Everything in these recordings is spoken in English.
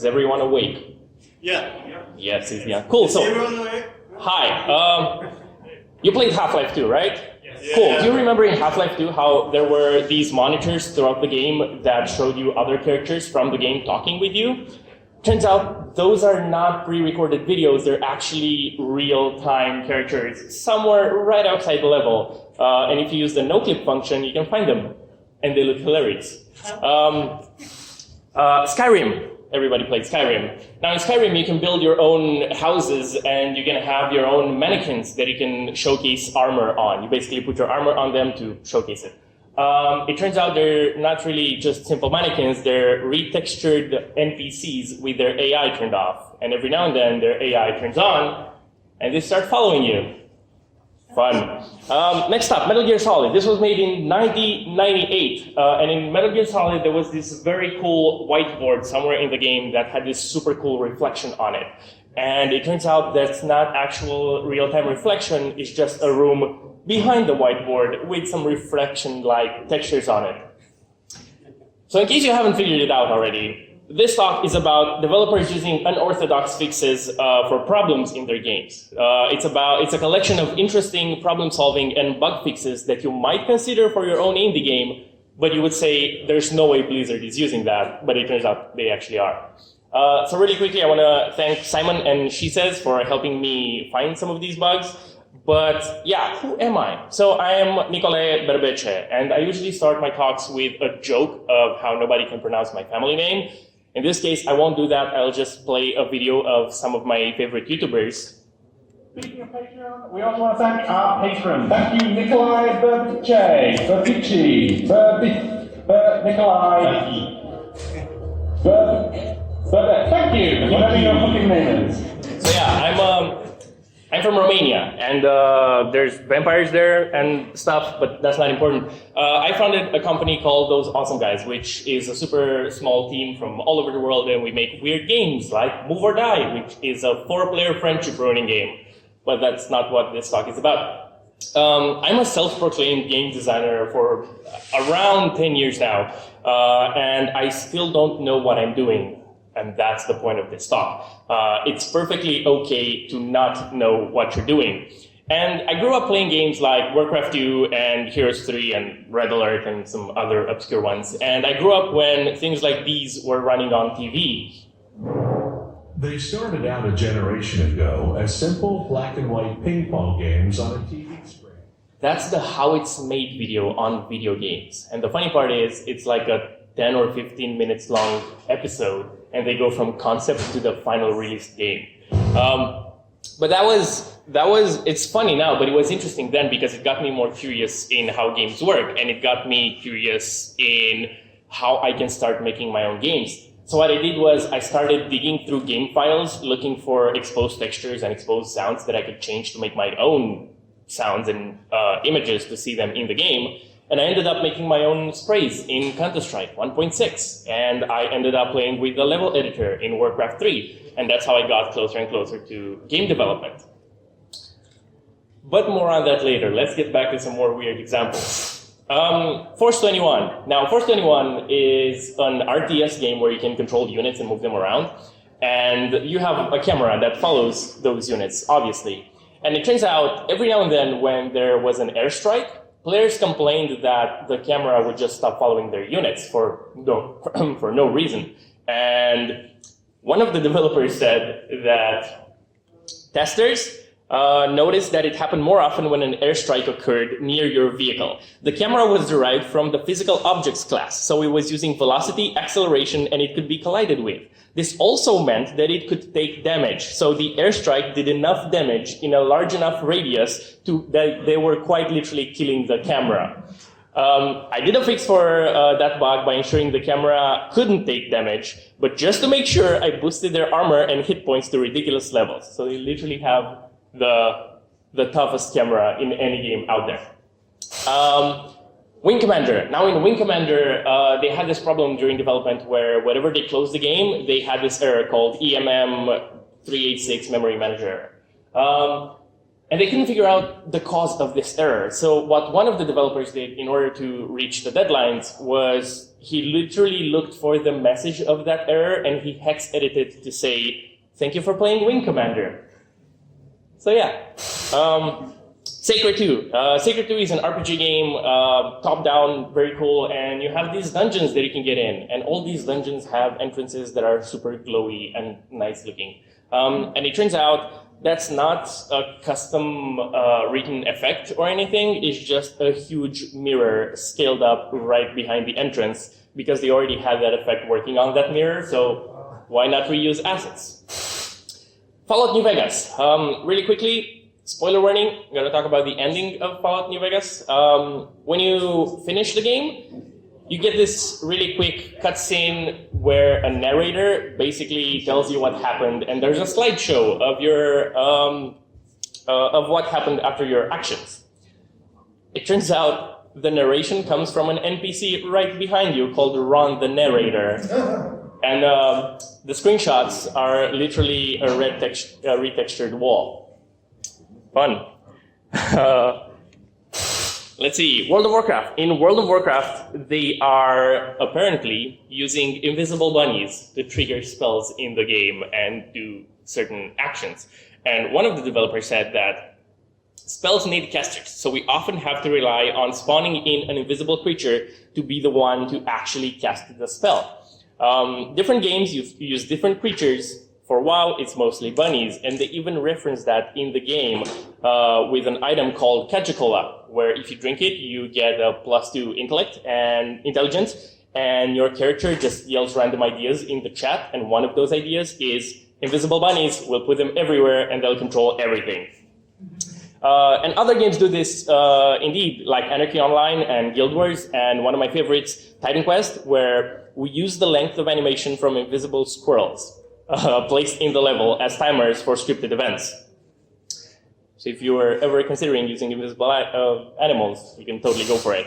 Is everyone awake? Yeah. Yes, yeah. Cool. So, Everyone awake? hi. You played Half-Life 2, right? Yes. Cool. Yeah. Do you remember in Half-Life 2 how there were these monitors throughout the game that showed you other characters from the game talking with you? Turns out those are not pre-recorded videos. They're actually real-time characters somewhere right outside the level. And if you use the no-clip function, you can find them. And they look hilarious. Skyrim. Everybody played Skyrim. Now in Skyrim, you can build your own houses and you can have your own mannequins that you can showcase armor on. You basically put your armor on them to showcase it. It turns out they're not really just simple mannequins, they're retextured NPCs with their AI turned off. And every now and then their AI turns on and they start following you. Fun. Next up, Metal Gear Solid. This was made in 1998, and in Metal Gear Solid there was this very cool whiteboard somewhere in the game that had this super cool reflection on it. And it turns out that's not actual real-time reflection, it's just a room behind the whiteboard with some reflection-like textures on it. So in case you haven't figured it out already, this talk is about developers using unorthodox fixes for problems in their games. It's a collection of interesting problem-solving and bug fixes that you might consider for your own indie game, but you would say there's no way Blizzard is using that, but it turns out they actually are. So really quickly, I want to thank Simon and SheSays for helping me find some of these bugs. But yeah, who am I? So I am Nicolae Berbece, and I usually start my talks with a joke of how nobody can pronounce my family name. In this case, I won't do that. I'll just play a video of some of my favorite YouTubers. Speaking of Patreon, we also want to thank our patron. Thank you, Nicolae Berbice, Nicolae. Thank you, whatever your fucking name is. So yeah, I'm from Romania, and there's vampires there and stuff, but that's not important. I founded a company called Those Awesome Guys, which is a super small team from all over the world, and we make weird games like Move or Die, which is a 4-player friendship ruining game. But that's not what this talk is about. I'm a self-proclaimed game designer for around 10 years now, and I still don't know what I'm doing. And that's the point of this talk. It's perfectly okay to not know what you're doing. And I grew up playing games like Warcraft 2 and Heroes 3 and Red Alert and some other obscure ones. And I grew up when things like these were running on TV. They started out a generation ago as simple black and white ping pong games on a TV screen. That's the how it's made video on video games. And the funny part is, it's like a 10 or 15 minutes long episode, and they go from concept to the final released game. But it's funny now, but it was interesting then because it got me more curious in how games work, and it got me curious in how I can start making my own games. So what I did was I started digging through game files, looking for exposed textures and exposed sounds that I could change to make my own sounds and images to see them in the game. And I ended up making my own sprays in Counter-Strike 1.6. And I ended up playing with the level editor in Warcraft 3. And that's how I got closer and closer to game development. But more on that later. Let's get back to some more weird examples. Force 21. Now, Force 21 is an RTS game where you can control units and move them around. And you have a camera that follows those units, obviously. And it turns out, every now and then when there was an airstrike, players complained that the camera would just stop following their units for no reason. And one of the developers said that testers noticed that it happened more often when an airstrike occurred near your vehicle. The camera was derived from the physical objects class, so it was using velocity, acceleration, and it could be collided with. This also meant that it could take damage, so the airstrike did enough damage in a large enough radius that they were quite literally killing the camera. I did a fix for that bug by ensuring the camera couldn't take damage, but just to make sure, I boosted their armor and hit points to ridiculous levels. So they literally have the toughest camera in any game out there. Wing Commander. Now in Wing Commander, they had this problem during development where whenever they closed the game, they had this error called EMM386 Memory Manager. And they couldn't figure out the cause of this error. So what one of the developers did in order to reach the deadlines was he literally looked for the message of that error and he hex edited to say, "Thank you for playing Wing Commander." So yeah. Sacred 2. Sacred 2 is an RPG game, top-down, very cool, and you have these dungeons that you can get in, and all these dungeons have entrances that are super glowy and nice-looking. And it turns out that's not a custom written effect or anything, it's just a huge mirror scaled up right behind the entrance, because they already had that effect working on that mirror, so why not reuse assets? Fallout New Vegas. Really quickly, spoiler warning, I'm going to talk about the ending of Fallout New Vegas. When you finish the game, you get this really quick cutscene where a narrator basically tells you what happened, and there's a slideshow of your of what happened after your actions. It turns out the narration comes from an NPC right behind you called Ron the Narrator. And the screenshots are literally a retextured wall. Fun. Let's see, World of Warcraft. In World of Warcraft, they are apparently using invisible bunnies to trigger spells in the game and do certain actions. And one of the developers said that spells need casters, so we often have to rely on spawning in an invisible creature to be the one to actually cast the spell. Different games use different creatures. For a while, it's mostly bunnies, and they even reference that in the game with an item called Cajicola, where if you drink it, you get a +2 intellect and intelligence, and your character just yells random ideas in the chat, and one of those ideas is invisible bunnies. We'll put them everywhere, and they'll control everything. And other games do this indeed, like Anarchy Online and Guild Wars, and one of my favorites, Titan Quest, where we use the length of animation from invisible squirrels placed in the level as timers for scripted events. So if you were ever considering using invisible animals, you can totally go for it.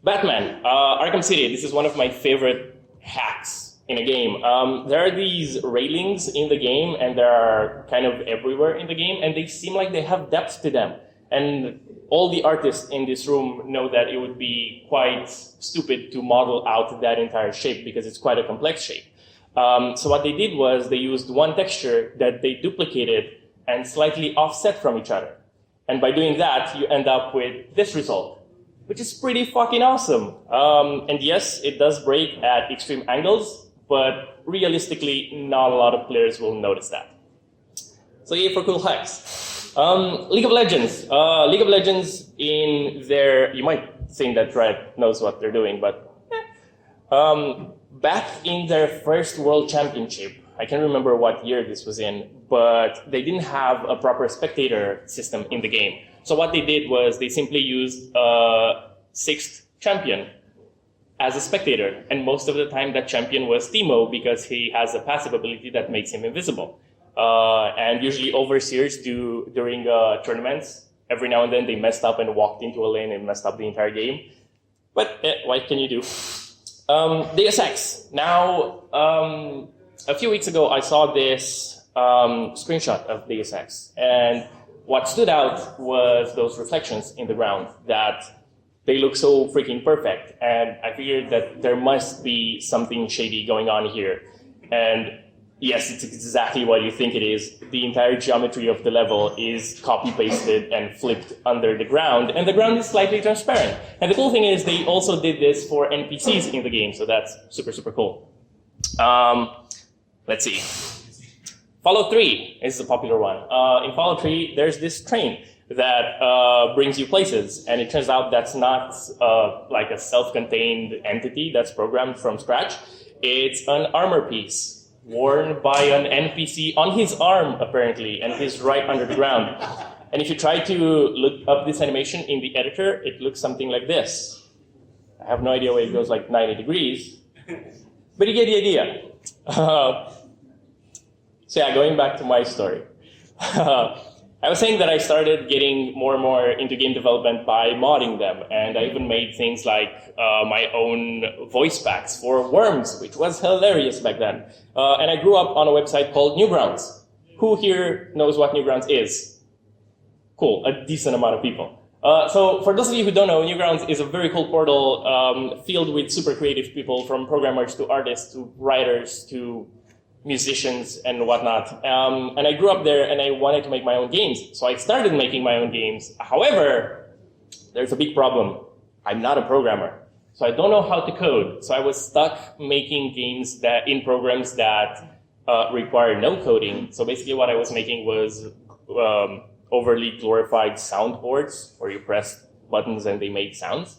Batman, Arkham City. This is one of my favorite hacks in a game. There are these railings in the game, and they are kind of everywhere in the game, and they seem like they have depth to them. And all the artists in this room know that it would be quite stupid to model out that entire shape because it's quite a complex shape. So what they did was they used one texture that they duplicated and slightly offset from each other. And by doing that, you end up with this result, which is pretty fucking awesome. And yes, it does break at extreme angles, but realistically, not a lot of players will notice that. So yay for cool hacks. League of Legends. League of Legends in their, you might think that Riot knows what they're doing, but back in their first World Championship, I can't remember what year this was in, but they didn't have a proper spectator system in the game. So what they did was they simply used a 6th champion as a spectator. And most of the time that champion was Teemo because he has a passive ability that makes him invisible. And usually overseers do during tournaments. Every now and then they messed up and walked into a lane and messed up the entire game. But what can you do? Deus Ex. Now, a few weeks ago, I saw this screenshot of Deus Ex. And what stood out was those reflections in the ground that they look so freaking perfect. And I figured that there must be something shady going on here. And yes, it's exactly what you think it is. The entire geometry of the level is copy-pasted and flipped under the ground, and the ground is slightly transparent. And the cool thing is they also did this for NPCs in the game, so that's super, super cool. Let's see. Fallout 3 is a popular one. In Fallout 3, there's this train that brings you places, and it turns out that's not like a self-contained entity that's programmed from scratch. It's an armor piece worn by an NPC on his arm, apparently, and he's right under the ground. And if you try to look up this animation in the editor, it looks something like this. I have no idea why it goes like 90 degrees, but you get the idea. So yeah, going back to my story. I was saying that I started getting more and more into game development by modding them, and I even made things like my own voice packs for Worms, which was hilarious back then. And I grew up on a website called Newgrounds. Who here knows what Newgrounds is? Cool, a decent amount of people. So for those of you who don't know, Newgrounds is a very cool portal filled with super creative people, from programmers to artists to writers to musicians and whatnot. And I grew up there and I wanted to make my own games. So I started making my own games. However, there's a big problem. I'm not a programmer. So I don't know how to code. So I was stuck making games that in programs that require no coding. So basically what I was making was overly glorified soundboards where you press buttons and they made sounds.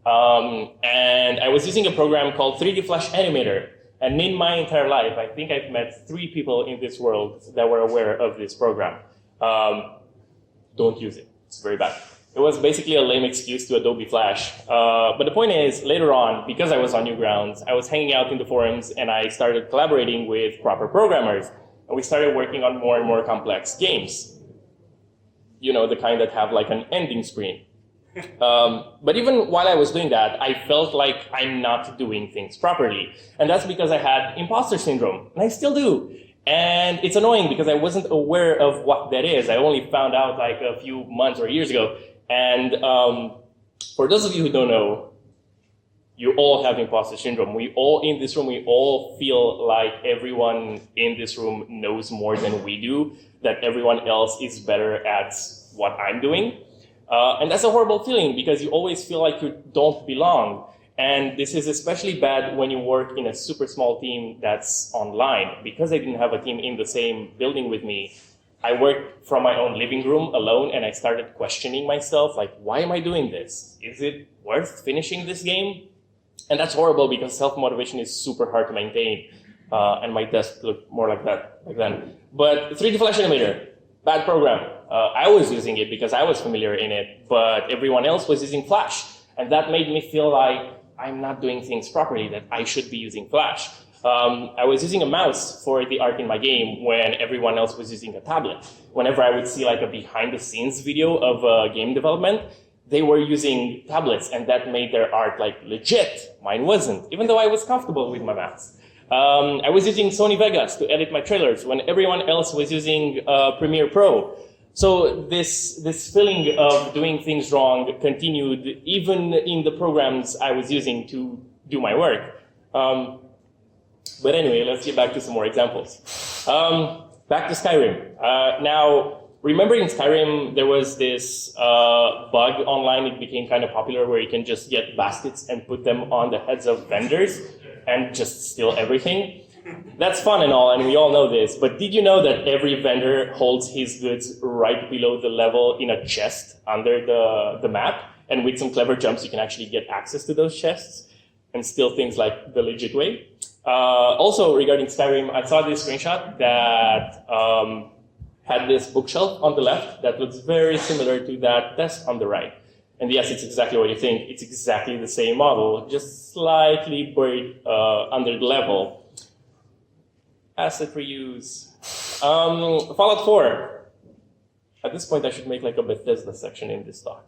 And I was using a program called 3D Flash Animator. And in my entire life, I think I've met 3 people in this world that were aware of this program. Don't use it. It's very bad. It was basically a lame excuse to Adobe Flash. But the point is, later on, because I was on Newgrounds, I was hanging out in the forums and I started collaborating with proper programmers. And we started working on more and more complex games. You know, the kind that have like an ending screen. But even while I was doing that, I felt like I'm not doing things properly. And that's because I had imposter syndrome, and I still do. And it's annoying because I wasn't aware of what that is. I only found out like a few months or years ago. And for those of you who don't know, you all have imposter syndrome. We all in this room, we all feel like everyone in this room knows more than we do, that everyone else is better at what I'm doing. And that's a horrible feeling because you always feel like you don't belong. And this is especially bad when you work in a super small team that's online. Because I didn't have a team in the same building with me, I worked from my own living room alone, and I started questioning myself, like, why am I doing this? Is it worth finishing this game? And that's horrible because self-motivation is super hard to maintain. And my desk looked more like that back then. But 3D Flash Animator, bad program. I was using it because I was familiar in it, but everyone else was using Flash. And that made me feel like I'm not doing things properly, that I should be using Flash. I was using a mouse for the art in my game when everyone else was using a tablet. Whenever I would see like a behind the scenes video of game development, they were using tablets, and that made their art like legit. Mine wasn't, even though I was comfortable with my mouse. I was using Sony Vegas to edit my trailers when everyone else was using Premiere Pro. So this feeling of doing things wrong continued even in the programs I was using to do my work. But anyway, let's get back to some more examples. Back to Skyrim. Now, remember in Skyrim, there was this bug online. It became kind of popular where you can just get baskets and put them on the heads of vendors and just steal everything. That's fun and all, and we all know this, but did you know that every vendor holds his goods right below the level in a chest under the map? And with some clever jumps, you can actually get access to those chests and steal things like the legit way. Also, regarding Skyrim, I saw this screenshot that had this bookshelf on the left that looks very similar to that desk on the right. And yes, it's exactly what you think. It's exactly the same model, just slightly buried under the level. Asset reuse. Fallout 4. At this point, I should make like a Bethesda section in this talk.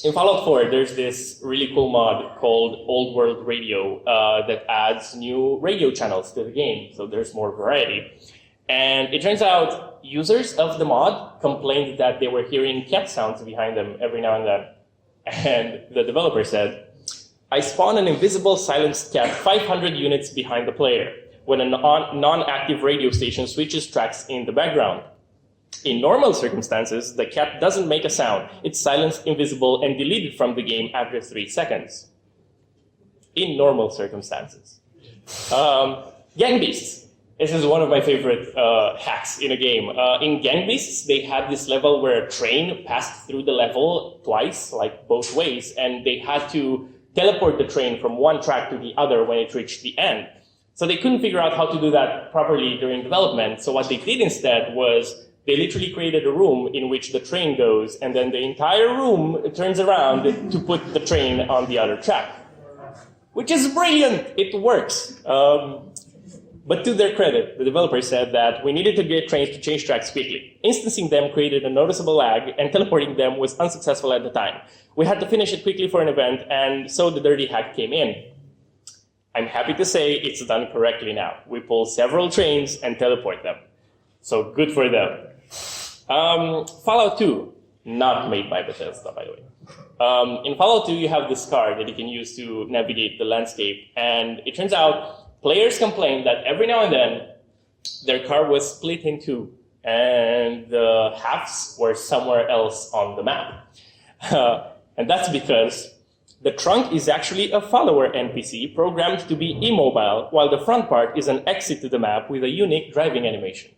In Fallout 4, there's this really cool mod called Old World Radio that adds new radio channels to the game, so there's more variety. And it turns out users of the mod complained that they were hearing cat sounds behind them every now and then. And the developer said, I spawn an invisible silenced cat 500 units behind the player when a non-active radio station switches tracks in the background. In normal circumstances, the cat doesn't make a sound. It's silenced, invisible, and deleted from the game after 3 seconds. In normal circumstances. Gang Beasts. This is one of my favorite hacks in a game. In Gang Beasts, they had this level where a train passed through the level twice, like both ways, and they had to teleport the train from one track to the other when it reached the end. So they couldn't figure out how to do that properly during development. So what they did instead was they literally created a room in which the train goes, and then the entire room turns around to put the train on the other track. Which is brilliant! It works. But to their credit, the developer said that we needed to get trains to change tracks quickly. Instancing them created a noticeable lag, and teleporting them was unsuccessful at the time. We had to finish it quickly for an event, and so the dirty hack came in. I'm happy to say it's done correctly now. We pull several trains and teleport them. So good for them. Fallout 2. Not made by Bethesda, by the way. In Fallout 2, you have this car that you can use to navigate the landscape. And it turns out players complain that every now and then their car was split in two, and the halves were somewhere else on the map. And that's because the trunk is actually a follower NPC programmed to be immobile, while the front part is an exit to the map with a unique driving animation.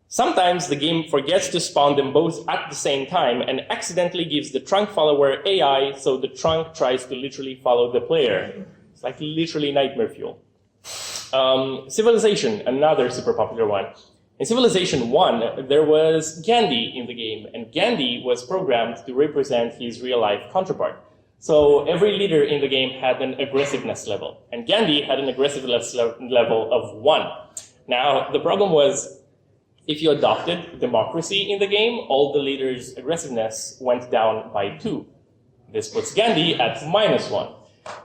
Sometimes the game forgets to spawn them both at the same time and accidentally gives the trunk follower AI, so the trunk tries to literally follow the player. It's like literally nightmare fuel. Civilization, another super popular one. In Civilization 1, there was Gandhi in the game, and Gandhi was programmed to represent his real-life counterpart. So every leader in the game had an aggressiveness level, and Gandhi had an aggressiveness level of 1. Now, the problem was, if you adopted democracy in the game, all the leaders' aggressiveness went down by 2. This puts Gandhi at -1.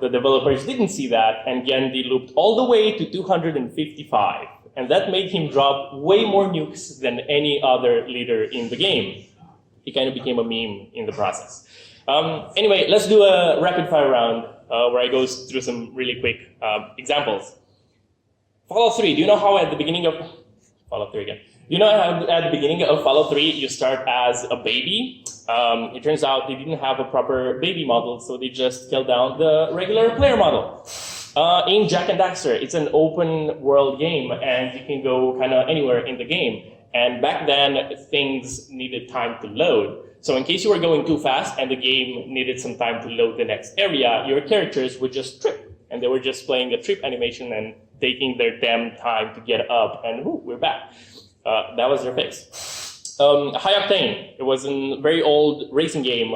The developers didn't see that, and Gandhi looped all the way to 255. And that made him drop way more nukes than any other leader in the game. He kind of became a meme in the process. Anyway, let's do a rapid fire round where I go through some really quick examples. Fallout 3, do you know how at the beginning of... Fallout 3 again. You know how at the beginning of Fallout 3 you start as a baby? It turns out they didn't have a proper baby model, so they just scaled down the regular player model. In Jak and Daxter, it's an open world game, and you can go kind of anywhere in the game. And back then, things needed time to load. So in case you were going too fast and the game needed some time to load the next area, your characters would just trip. And they were just playing a trip animation and taking their damn time to get up, and whoo, we're back. That was their fix. High Octane, it was a very old racing game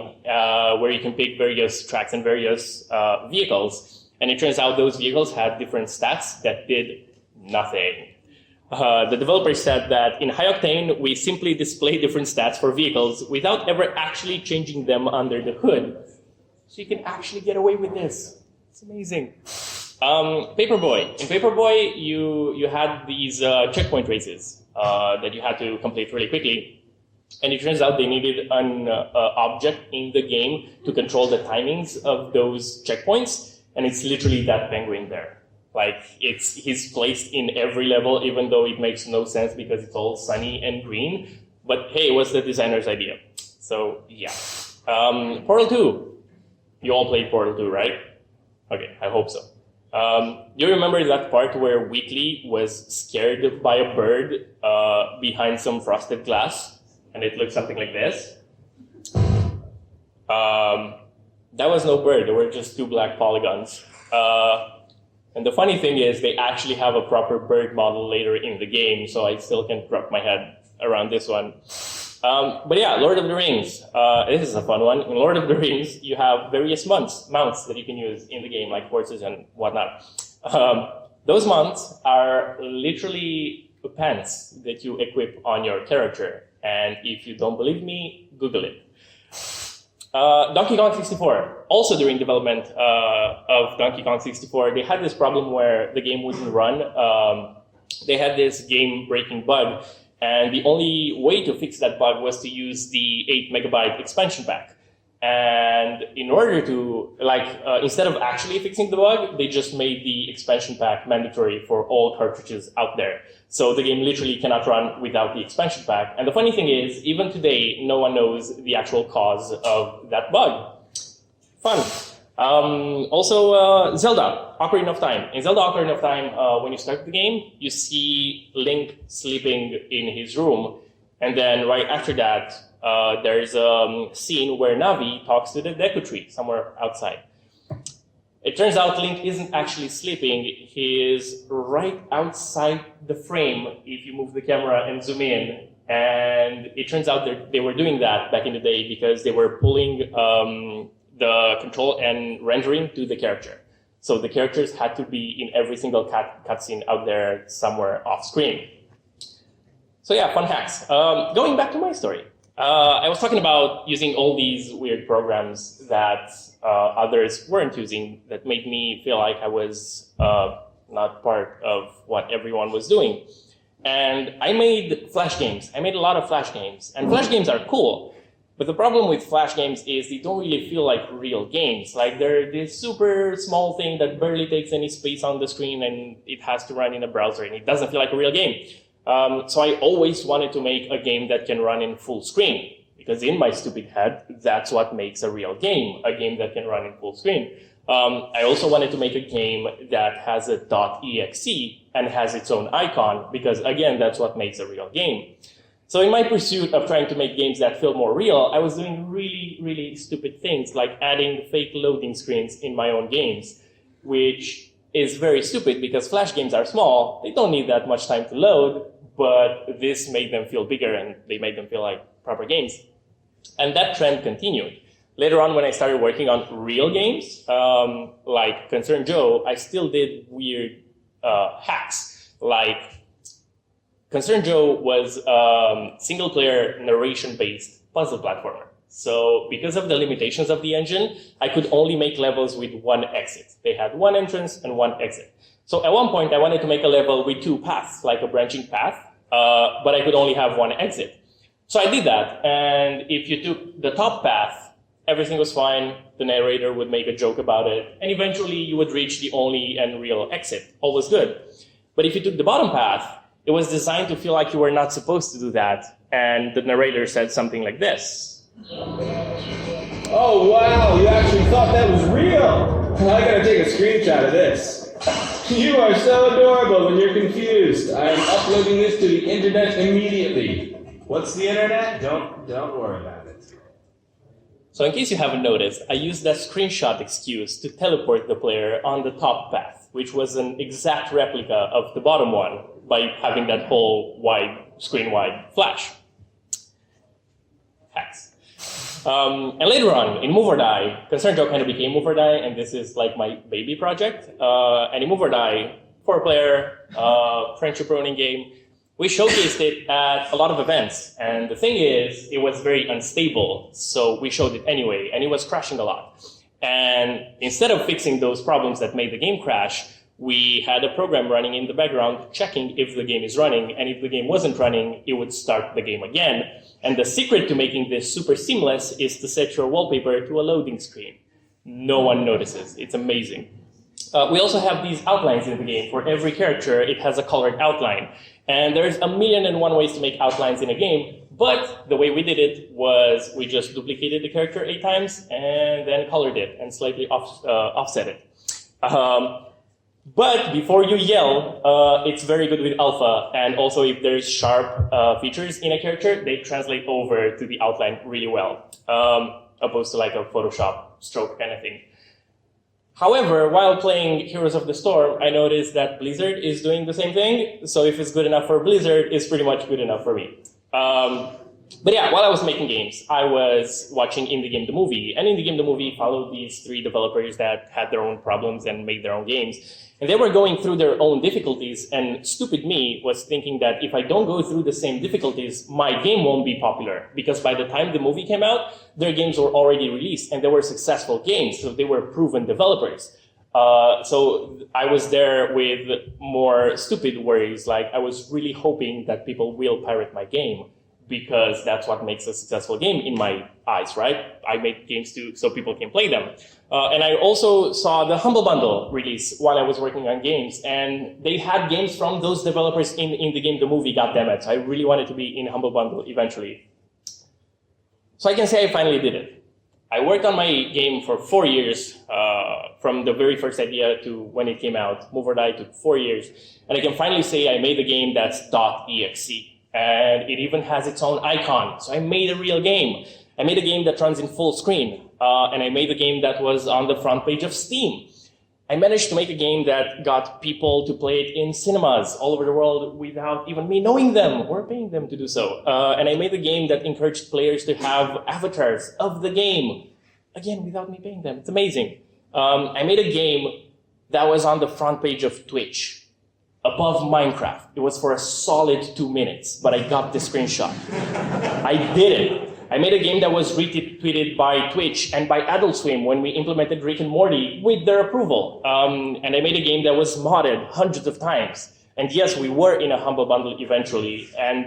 where you can pick various tracks and various vehicles. And it turns out those vehicles had different stats that did nothing. The developer said that in High Octane, we simply display different stats for vehicles without ever actually changing them under the hood. So you can actually get away with this. It's amazing. Paperboy. In Paperboy, you had these checkpoint races that you had to complete really quickly. And it turns out they needed an object in the game to control the timings of those checkpoints. And it's literally that penguin there. Like, he's placed in every level, even though it makes no sense because it's all sunny and green. But hey, it was the designer's idea. So, yeah. Portal 2. You all played Portal 2, right? Okay, I hope so. You remember that part where Wheatley was scared by a bird behind some frosted glass? And it looked something like this? That was no bird, there were just 2 black polygons. And the funny thing is, they actually have a proper bird model later in the game, so I still can't wrap my head around this one. But yeah, Lord of the Rings. This is a fun one. In Lord of the Rings, you have various mounts that you can use in the game, like horses and whatnot. Those mounts are literally pants that you equip on your character. And if you don't believe me, Google it. Donkey Kong 64, also during development of Donkey Kong 64, they had this problem where the game wouldn't run. They had this game-breaking bug, and the only way to fix that bug was to use the 8 megabyte expansion pack. And in order to, instead of actually fixing the bug, they just made the expansion pack mandatory for all cartridges out there. So the game literally cannot run without the expansion pack. And the funny thing is, even today, no one knows the actual cause of that bug. Fun. Also, Zelda, Ocarina of Time. In Zelda Ocarina of Time, when you start the game, you see Link sleeping in his room. And then right after that, there's a scene where Navi talks to the Deku Tree somewhere outside. It turns out Link isn't actually sleeping. He is right outside the frame if you move the camera and zoom in. And it turns out that they were doing that back in the day because they were pulling the control and rendering to the character. So the characters had to be in every single cutscene out there somewhere off screen. So yeah, fun hacks. Going back to my story. I was talking about using all these weird programs that others weren't using that made me feel like I was not part of what everyone was doing. And I made Flash games. I made a lot of Flash games. And Flash games are cool. But the problem with Flash games is they don't really feel like real games. Like they're this super small thing that barely takes any space on the screen and it has to run in a browser and it doesn't feel like a real game. So I always wanted to make a game that can run in full screen because in my stupid head, that's what makes a real game, a game that can run in full screen. I also wanted to make a game that has a .exe and has its own icon because again, that's what makes a real game. So in my pursuit of trying to make games that feel more real, I was doing really, really stupid things like adding fake loading screens in my own games, which is very stupid because Flash games are small. They don't need that much time to load, but this made them feel bigger and they made them feel like proper games. And that trend continued. Later on, when I started working on real games, like Concerned Joe, I still did weird hacks, like Concerned Joe was single-player narration-based puzzle platformer. So because of the limitations of the engine, I could only make levels with one exit. They had one entrance and one exit. So at one point, I wanted to make a level with two paths, like a branching path, but I could only have one exit. So I did that, and if you took the top path, everything was fine, the narrator would make a joke about it, and eventually you would reach the only and real exit. All was good. But if you took the bottom path, it was designed to feel like you were not supposed to do that, and the narrator said something like this. Oh wow, you actually thought that was real! I gotta take a screenshot of this. You are so adorable when you're confused. I am uploading this to the internet immediately. What's the internet? Don't worry about it. So in case you haven't noticed, I used that screenshot excuse to teleport the player on the top path, which was an exact replica of the bottom one by having that whole screen-wide flash. Hacks. And later on, in Move or Die, Concerned Joe kind of became Move or Die, and this is like my baby project. And in Move or Die, 4-player, friendship ruining game, we showcased it at a lot of events. And the thing is, it was very unstable, so we showed it anyway, and it was crashing a lot. And instead of fixing those problems that made the game crash, we had a program running in the background checking if the game is running, and if the game wasn't running, it would start the game again. And the secret to making this super seamless is to set your wallpaper to a loading screen. No one notices. It's amazing. We also have these outlines in the game. For every character, it has a colored outline. And there's 1,000,001 ways to make outlines in a game, but the way we did it was we just duplicated the character 8 times and then colored it and slightly offset it. But before you yell, it's very good with alpha, and also if there's sharp features in a character, they translate over to the outline really well, opposed to like a Photoshop stroke kind of thing. However, while playing Heroes of the Storm, I noticed that Blizzard is doing the same thing, so if it's good enough for Blizzard, it's pretty much good enough for me. But yeah, while I was making games, I was watching Indie Game the Movie, and Indie Game the Movie followed these 3 developers that had their own problems and made their own games. And they were going through their own difficulties, and stupid me was thinking that if I don't go through the same difficulties, my game won't be popular. Because by the time the movie came out, their games were already released, and they were successful games, so they were proven developers. So I was there with more stupid worries, like I was really hoping that people will pirate my game, because that's what makes a successful game in my eyes, right? I make games so people can play them. And I also saw the Humble Bundle release while I was working on games, and they had games from those developers in the game The Movie, goddammit. So I really wanted to be in Humble Bundle eventually. So I can say I finally did it. I worked on my game for 4 years, from the very first idea to when it came out. Move or Die took 4 years. And I can finally say I made a game that's .exe. And it even has its own icon. So I made a real game. I made a game that runs in full screen. And I made a game that was on the front page of Steam. I managed to make a game that got people to play it in cinemas all over the world without even me knowing them or paying them to do so. And I made a game that encouraged players to have avatars of the game. Again, without me paying them. It's amazing. I made a game that was on the front page of Twitch. Above Minecraft. It was for a solid 2 minutes, but I got the screenshot. I did it. I made a game that was retweeted by Twitch and by Adult Swim when we implemented Rick and Morty with their approval. And I made a game that was modded hundreds of times. And yes, we were in a Humble Bundle eventually. And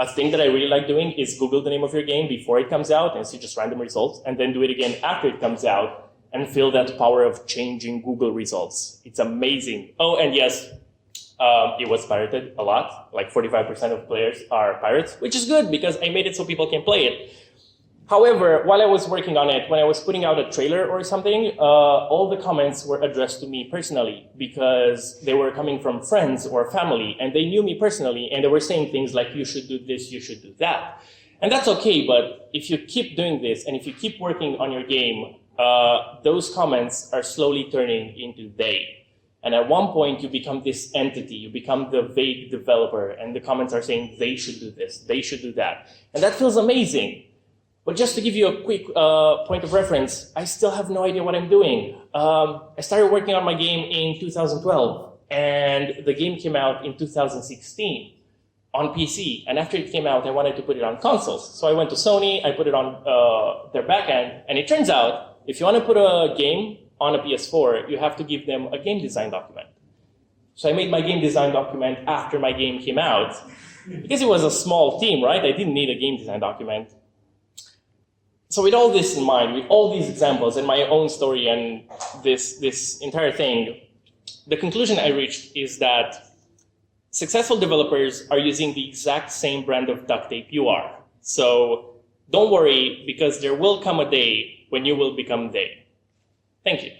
A thing that I really like doing is Google the name of your game before it comes out and see just random results, and then do it again after it comes out and feel that power of changing Google results. It's amazing. Oh, and yes, it was pirated a lot. Like 45% of players are pirates, which is good because I made it so people can play it. However, while I was working on it, when I was putting out a trailer or something, all the comments were addressed to me personally because they were coming from friends or family, and they knew me personally, and they were saying things like, you should do this, you should do that. And that's okay, but if you keep doing this, and if you keep working on your game, those comments are slowly turning into they. And at one point, you become this entity, you become the vague developer, and the comments are saying, they should do this, they should do that. And that feels amazing. But just to give you a quick point of reference, I still have no idea what I'm doing. I started working on my game in 2012, and the game came out in 2016 on PC. And after it came out, I wanted to put it on consoles. So I went to Sony, I put it on their backend, and it turns out, if you want to put a game on a PS4, you have to give them a game design document. So I made my game design document after my game came out, because it was a small team, right? I didn't need a game design document. So with all this in mind, with all these examples and my own story and this entire thing, the conclusion I reached is that successful developers are using the exact same brand of duct tape you are. So don't worry, because there will come a day when you will become they. Thank you.